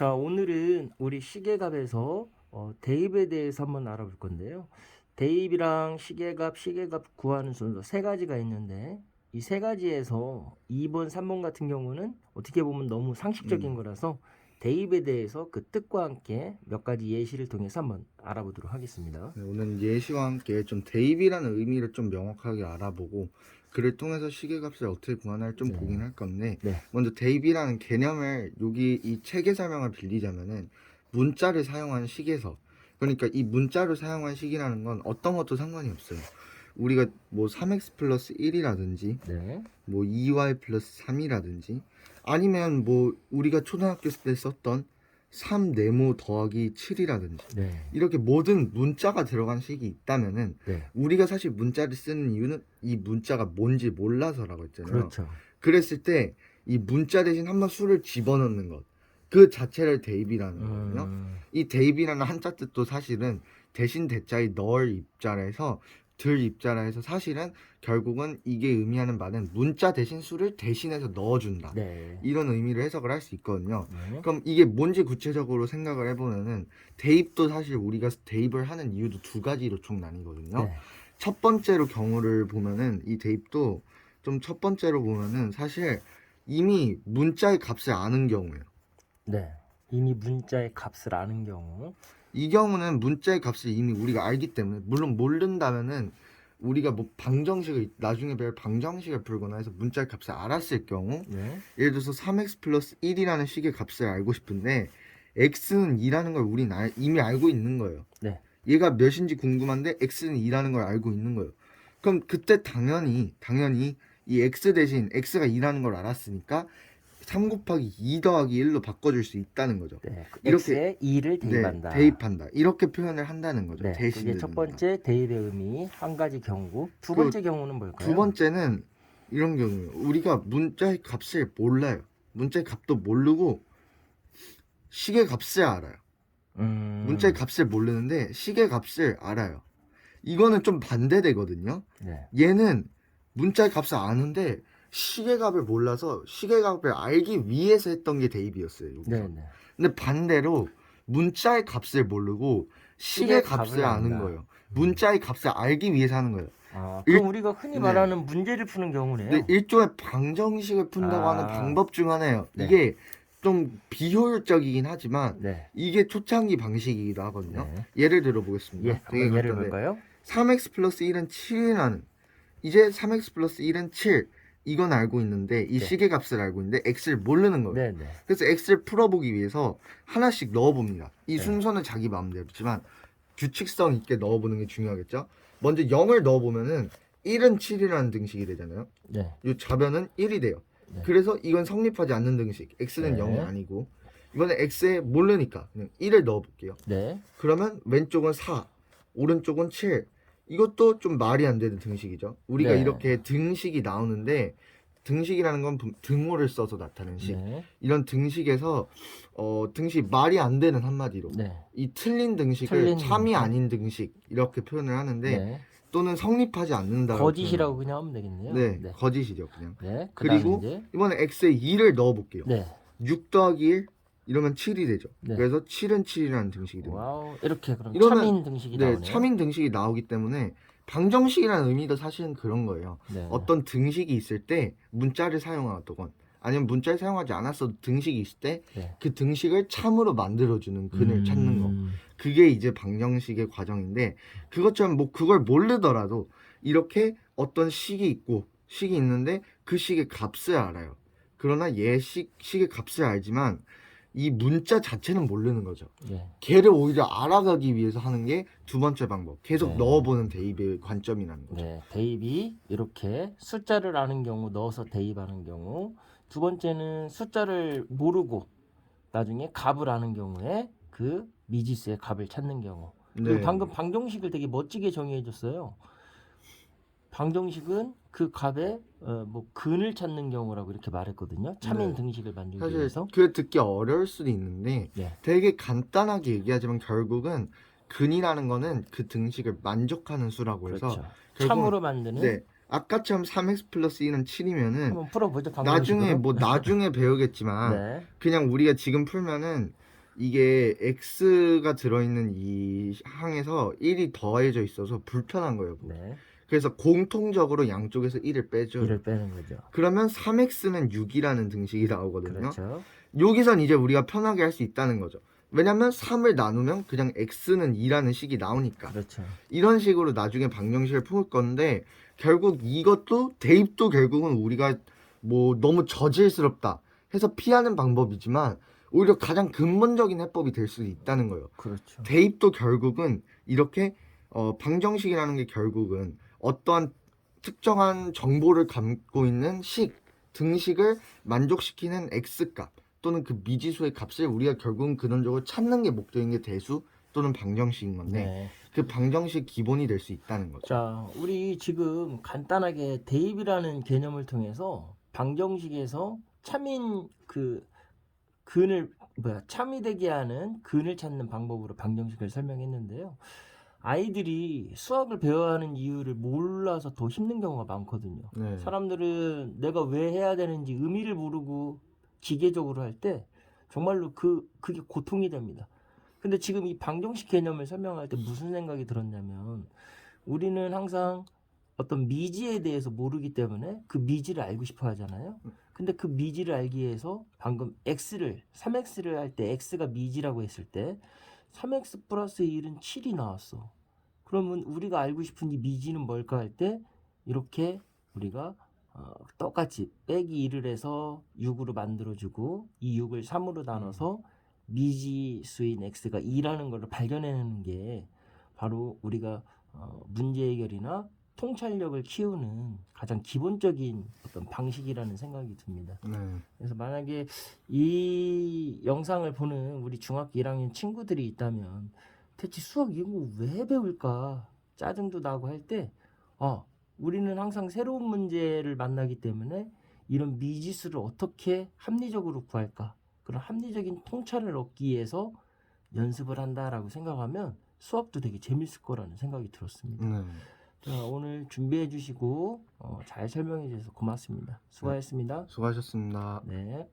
자, 오늘은 우리 시계값에서 대입에 대해서 한번 알아볼 건데요. 대입이랑 시계값 구하는 순서 세 가지가 있는데 이 세 가지에서 2번, 3번 같은 경우는 어떻게 보면 너무 상식적인 거라서 대입에 대해서 그 뜻과 함께 몇 가지 예시를 통해서 한번 알아보도록 하겠습니다. 네, 오늘 예시와 함께 좀 대입이라는 의미를 좀 명확하게 알아보고 그를 통해서 시계값을 어떻게 구하나를 좀 네. 보긴 할 건데, 네. 먼저 대입이라는 개념을 여기 이 책의 설명을 빌리자면은 문자를 사용한 식에서, 그러니까 이 문자를 사용한 식이라는 건 어떤 것도 상관이 없어요. 우리가 뭐 3x 플러스 1이라든지 네. 뭐 2y 플러스 3이라든지 아니면 뭐 우리가 초등학교 때 썼던 3 네모 더하기 7이라든지 네. 이렇게 모든 문자가 들어간 식이 있다면은 네. 우리가 사실 문자를 쓰는 이유는 이 문자가 뭔지 몰라서라고 했잖아요. 그렇죠. 그랬을 때 이 문자 대신 한번 수를 집어넣는 것, 그 자체를 대입이라는 거거든요. 이 대입이라는 한자 뜻도 사실은 대신 대자의 넣을 입자라해서 들 입자라 해서 사실은 결국은 이게 의미하는 바는 문자 대신 수를 대신해서 넣어준다, 네. 이런 의미를 해석을 할 수 있거든요. 네. 그럼 이게 뭔지 구체적으로 생각을 해보면은 대입도 사실 우리가 대입을 하는 이유도 두 가지로 총 나뉘거든요. 네. 첫 번째로 경우를 보면은 이 대입도 좀 첫 번째로 보면은 사실 이미 문자의 값을 아는 경우예요. 네. 이미 문자의 값을 아는 경우. 이 경우는 문자의 값을 이미 우리가 알기 때문에, 물론 모른다면은 우리가 뭐 방정식을 나중에 배울 방정식을 풀거나 해서 문자의 값을 알았을 경우, 네. 예를 들어서 3x 플러스 1이라는 식의 값을 알고 싶은데 x는 2라는 걸 우린 이미 알고 있는 거예요. 네. 얘가 몇인지 궁금한데 x는 2라는 걸 알고 있는 거예요. 그럼 그때 당연히 이 x 대신 x가 2라는 걸 알았으니까 3 곱하기 2 더하기 1로 바꿔줄 수 있다는 거죠. 네. 이렇게 x에 2를 대입한다. 네, 대입한다. 이렇게 표현을 한다는 거죠. 네. 대신 그게 첫 번째 대입의 의미 한 가지 경우. 두 그리고 번째 경우는 뭘까요? 두 번째는 이런 경우예요. 우리가 문자의 값을 몰라요. 문자의 값도 모르고 시계 값을 알아요. 문자의 값을 모르는데 시계 값을 알아요. 이거는 좀 반대되거든요. 네. 얘는 문자의 값을 아는데 시계값을 몰라서 시계값을 알기 위해서 했던 게 대입이었어요. 여기서. 네. 네. 근데 반대로 문자의 값을 모르고 시계값을 아는 거예요. 문자의 값을 알기 위해서 하는 거예요. 아, 일- 그럼 우리가 흔히 네. 말하는 문제를 푸는 경우네요. 근데 일종의 방정식을 푼다고 하는 방법 중 하나예요. 네. 이게 좀 비효율적이긴 하지만 네. 이게 초창기 방식이기도 하거든요. 네. 예를 들어 보겠습니다. 예. 되게 한번 예를 간단해. 볼까요? 3x 플러스 1은 7이라는, 이제 3x 플러스 1은 7 이건 알고 있는데 이 네. 시계값을 알고 있는데 x를 모르는 거예요. 네. 네. 그래서 x를 풀어보기 위해서 하나씩 넣어봅니다. 이 네. 순서는 자기 마음대로지만 규칙성 있게 넣어보는 게 중요하겠죠. 먼저 0을 넣어보면은 1은 7이라는 등식이 되잖아요. 네. 이 좌변은 1이 돼요. 네. 그래서 이건 성립하지 않는 등식, x는 네. 0이 아니고, 이번에 x에 모르니까 그냥 1을 넣어볼게요. 네. 그러면 왼쪽은 4, 오른쪽은 7. 이것도 좀 말이 안 되는 등식이죠. 우리가 네. 이렇게 등식이 나오는데, 등식이라는 건 등호를 써서 나타내는 식. 네. 이런 등식에서 등식 말이 안 되는, 한마디로 네. 이 틀린 등식을 틀린 참이 등식. 아닌 등식 이렇게 표현을 하는데, 네. 또는 성립하지 않는다. 거짓이라고 그냥 하면 되겠네요. 네, 네. 거짓이죠 그냥. 네. 그리고 이제 이번에 x에 2를 넣어볼게요. 네. 6 더하기 1 이러면 7이 되죠. 네. 그래서 7은 7이라는 등식이 됩니다. 와우. 이렇게 그럼 이러면- 참인 등식이 네, 나오네요. 참인 등식이 나오기 때문에 방정식이라는 의미도 사실은 그런 거예요. 네. 어떤 등식이 있을 때 문자를 사용하거나 아니면 문자를 사용하지 않았어도 등식이 있을 때 그 네. 등식을 참으로 만들어주는 근을 찾는 거. 그게 이제 방정식의 과정인데, 그것처럼 뭐 그걸 모르더라도 이렇게 어떤 식이 있고 식이 있는데 그 식의 값을 알아요. 그러나 식의 값을 알지만 이 문자 자체는 모르는 거죠. 네. 걔를 오히려 알아가기 위해서 하는 게 두 번째 방법. 계속 네. 넣어보는 대입의 관점이라는 거죠. 네. 대입이 이렇게 숫자를 아는 경우 넣어서 대입하는 경우. 두 번째는 숫자를 모르고 나중에 값을 아는 경우에 그 미지수의 값을 찾는 경우. 그리고 네. 방금 방정식을 되게 멋지게 정의해 줬어요. 방정식은 그 값의 뭐 근을 찾는 경우라고 이렇게 말했거든요. 참인 네. 등식을 만들기 사실 위해서. 그 듣기 어려울 수도 있는데 네. 되게 간단하게 얘기하지만 결국은 근이라는 거는 그 등식을 만족하는 수라고 해서 그렇죠. 결국은- 참으로 만드는. 네, 아까처럼 3x 플러스 1은 7이면은 한번 풀어보죠. 나중에 방정식으로. 뭐 나중에 배우겠지만 네. 그냥 우리가 지금 풀면은 이게 x가 들어있는 이 항에서 1이 더해져 있어서 불편한 거예요. 네. 그래서 공통적으로 양쪽에서 1을 빼줘요. 1을 빼는 거죠. 그러면 3x는 6이라는 등식이 나오거든요. 그렇죠. 여기선 이제 우리가 편하게 할 수 있다는 거죠. 왜냐면 3을 나누면 그냥 x는 2라는 식이 나오니까. 그렇죠. 이런 식으로 나중에 방정식을 풀 건데 결국 이것도 대입도 결국은 우리가 뭐 너무 저질스럽다 해서 피하는 방법이지만 오히려 가장 근본적인 해법이 될 수도 있다는 거예요. 그렇죠. 대입도 결국은 이렇게 방정식이라는 게 결국은 어떠한 특정한 정보를 담고 있는 등식을 만족시키는 x값 또는 그 미지수의 값을 우리가 결국은 근원적으로 찾는 게 목적인 게 대수 또는 방정식인 건데 네. 그 방정식 기본이 될 수 있다는 거죠. 자, 우리 지금 간단하게 대입이라는 개념을 통해서 방정식에서 참인 그 참이 되게 하는 근을 찾는 방법으로 방정식을 설명했는데요. 아이들이 수학을 배워야 하는 이유를 몰라서 더 힘든 경우가 많거든요. 네. 사람들은 내가 왜 해야 되는지 의미를 모르고 기계적으로 할 때 정말로 그게 고통이 됩니다. 근데 지금 이 방정식 개념을 설명할 때 무슨 생각이 들었냐면 우리는 항상 어떤 미지에 대해서 모르기 때문에 그 미지를 알고 싶어 하잖아요. 근데 그 미지를 알기 위해서 방금 3x를 할 때 x가 미지라고 했을 때 3x 플러스 1은 7이 나왔어. 그러면 우리가 알고 싶은 이 미지는 뭘까 할 때 이렇게 우리가 똑같이 빼기 1을 해서 6으로 만들어주고 이 6을 3으로 나눠서 미지수인 x가 2라는 걸 발견해내는 게 바로 우리가 문제 해결이나 통찰력을 키우는 가장 기본적인 어떤 방식이라는 생각이 듭니다. 네. 그래서 만약에 이 영상을 보는 우리 중학교 1학년 친구들이 있다면 대체 수학 이런 거 왜 배울까 짜증도 나고 할 때 우리는 항상 새로운 문제를 만나기 때문에 이런 미지수를 어떻게 합리적으로 구할까 그런 합리적인 통찰을 얻기 위해서 연습을 한다라고 생각하면 수학도 되게 재밌을 거라는 생각이 들었습니다. 네. 자, 오늘 준비해 주시고 잘 설명해 주셔서 고맙습니다. 수고하셨습니다. 수고하셨습니다. 네.